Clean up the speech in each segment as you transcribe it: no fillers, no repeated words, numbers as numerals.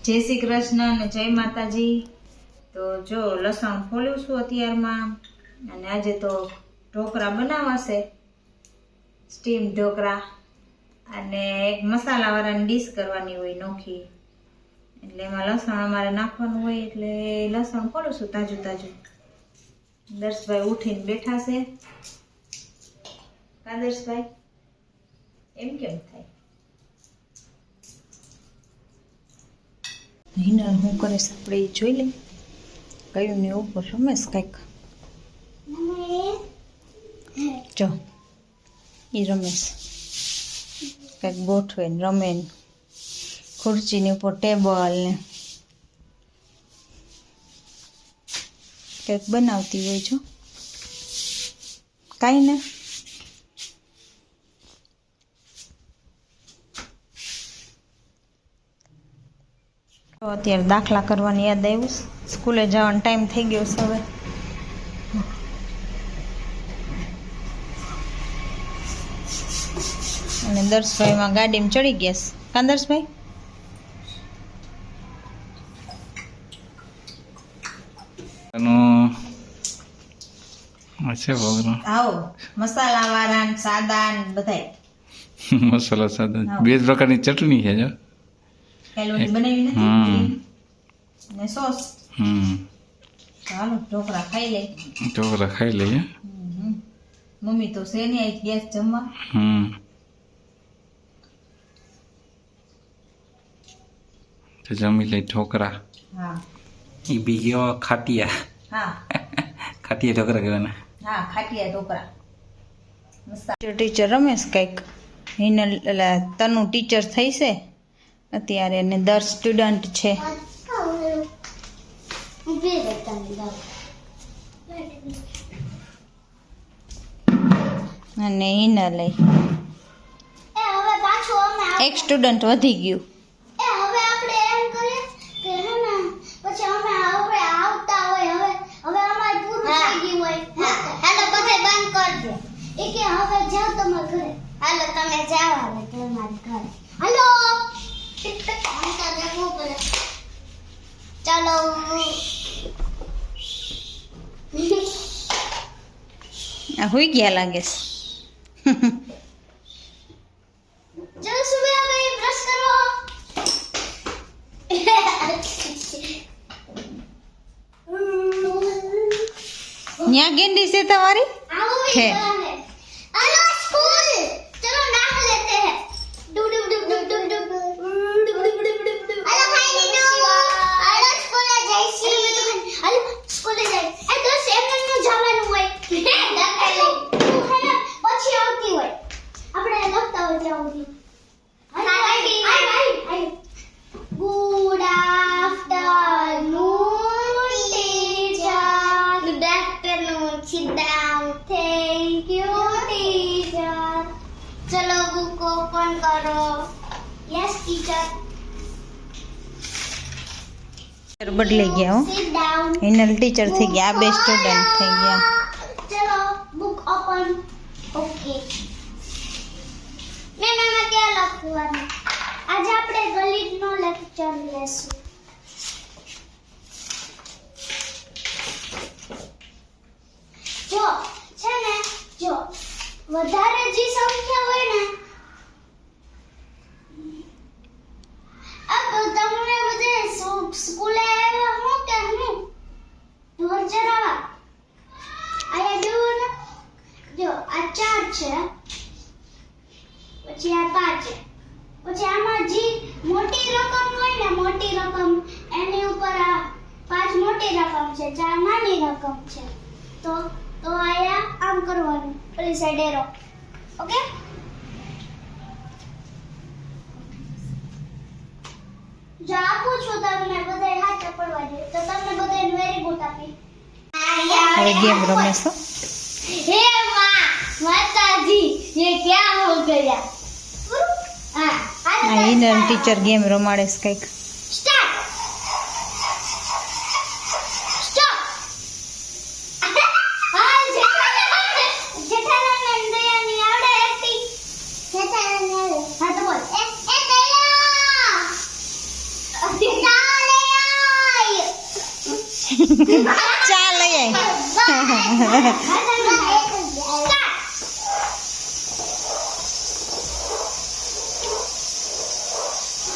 જય શ્રી કૃષ્ણ અને જય માતાજી। તો જો લસણ ફોલ્યું છું અત્યારમાં અને આજે તો ઢોકળા બનાવવાશે, સ્ટીમ ઢોકળા, અને એક મસાલાવાળાની ડીશ કરવાની હોય નોખી, એટલે એમાં લસણ અમારે નાખવાનું હોય, એટલે લસણ ફોલું છું તાજું તાજું। દર્શભાઈ ઉઠીને બેઠા છે। કા દર્શભાઈ એમ કેમ થાય? હિનલ હું કરે છે આપણે એ જોઈ લઈએ। કયું ને ઉપર રમેશ કંઈક, જો એ રમેશ કંઈક ગોઠવે ને રમે ને, ખુરચીની ઉપર ટેબલ ને કંઈક બનાવતી હોય। જો કાંઈ ને અત્યારે દાખલા કરવાની યાદ આવ્યું, સ્કૂલે જવાનો ટાઈમ થઈ ગયો છે હવે। અને દર્શભાઈમાં ગાડીમાં ચડી ગયા છે। કા દર્શભાઈ? આવો મસાલા વાળા ને સાદા ને બધાય મસાલા સાદા બે પ્રકારની ચટણી છે જો કેલોરી બનાવી નથી ને સોસ। ચાલો ઢોકળા ખાઈ લે। ઢોકળા ખાઈ લઈએ। મમ્મી તો છે ને આઈ ગેસ જમવા। તો જમી લઈ ઢોકળા। હા એ બીજો ખાટિયા। હા ખાટિયા ઢોકળા કહેવાના। હા ખાટિયા ઢોકળા મસ્ત। ટીચર રમેશ કંઈક હિનલ એટલે તનુ ટીચર થઈ છે અત્યારે, ને 10 સ્ટુડન્ટ છે। અને હિનલ એક સ્ટુડન્ટ વધી ગયું। ચાલો હુઈ ગયા લાગે છે। ચલો સુબહ આ ગઈ બ્રશ કરો। ન્યા ગેંડી છે તમારી છે? हेलो स्कूल चलो नाह लेते हैं। डुब डुब डुब डुब डुब डुब डुब डुब डुब डुब। हेलो भाई नीनू, हेलो स्कूल जय श्री। हेलो स्कूल जय ए तो એમને નું જવાનું હોય તું હેલો પછી આવતી હોય આપણે લખતા હોય જાવતી। Good afternoon teacher. Good afternoon sit down thank you teacher. चलो बुक ओपन करो। Yes teacher. બદલાઈ ગયા હો, sit down। હિનલ ટીચર થઈ ગયા, આ બે સ્ટુડન્ટ થઈ ગયા। चलो बुक ओपन। ओके મેં આમાં क्या લખવાનું? આજે આપણે ગણિતનો લેક્ચર લેશું। જો છે ને, જો વધારે જે સંખ્યા હોય ને, આ તો તમને બધે સ્કૂલે આવ્યા હું કે હું ઢોર ચરાવા આયા જુઓ ને। જો આ 4 છે, પછી આ 5 છે, પછી આમાં જે મોટી રકમ હોય ને, મોટી રકમ એની ઉપર આ 5 મોટી રકમ છે, 4 નાની રકમ છે। તો આયા આમ કરવાનું, પેલી સાઈડ એરો। ઓકે જો આપું છું તમને બધાય હાથે પડવા દે તો તમને બધાને વેરી ગુડ આપી। હવે ગેમ રમે છો? हे माँ माताजी ये क्या हो गया? हाँ આ હિનલ ટીચર ગેમ રમાડે છે કંઈક। Start stop. हाँ जेठालाल दया नहीं आवड़े एक्टिंग। जेठालाल हाँ तो बोल ए दया ચા લઈ આય.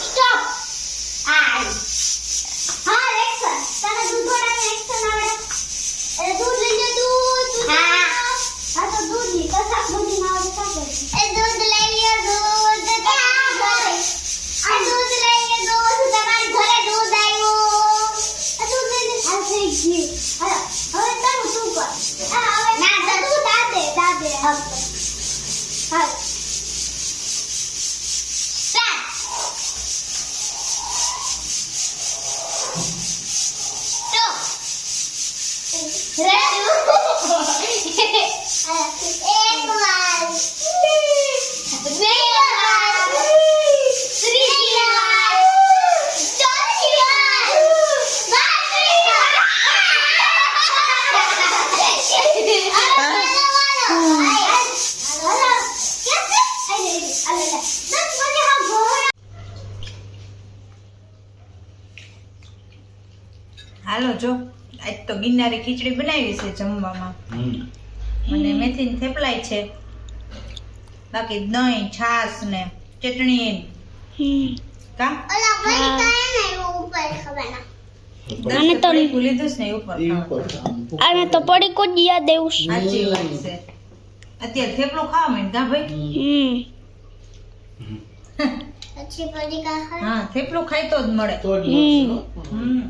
Stop. હા એક્શન તને દૂધ વાળાને એક્શન આવડે એ દૂધ લઈ લે દૂધ હા તો દૂધ ની કસાક બધી ના આવડે કા કરે એ દૂધ લઈ લ્યો દૂધ તમારા ઘરે આ દૂધ લઈ લ્યો દૂધ તમારા ઘરે દૂધ આવ્યું આ દૂધ લઈ લે આ થઈ ગઈ હવે તારું શું કર આ હવે ના તું દાદે હા સ્ટાર્ટ હાલો જો આજ તો ગિરનારી ખીચડી બનાવી છે જમવામાં અને મેથીની થેપલાય છે, બાકી દહીં છાશ ને ચટણી કા અને તો લીધું છે ને એ ઉપર ખાવાનું. અને તો પડી કોઈ યાદ એવું છે. સાચી વાત છે. અત્યારે થેપલો ખાવા માંડ કા ભાઈ? अच्छी पड़ी का है હા થેપલો ખાઈ તો જ મળે. હમ હમ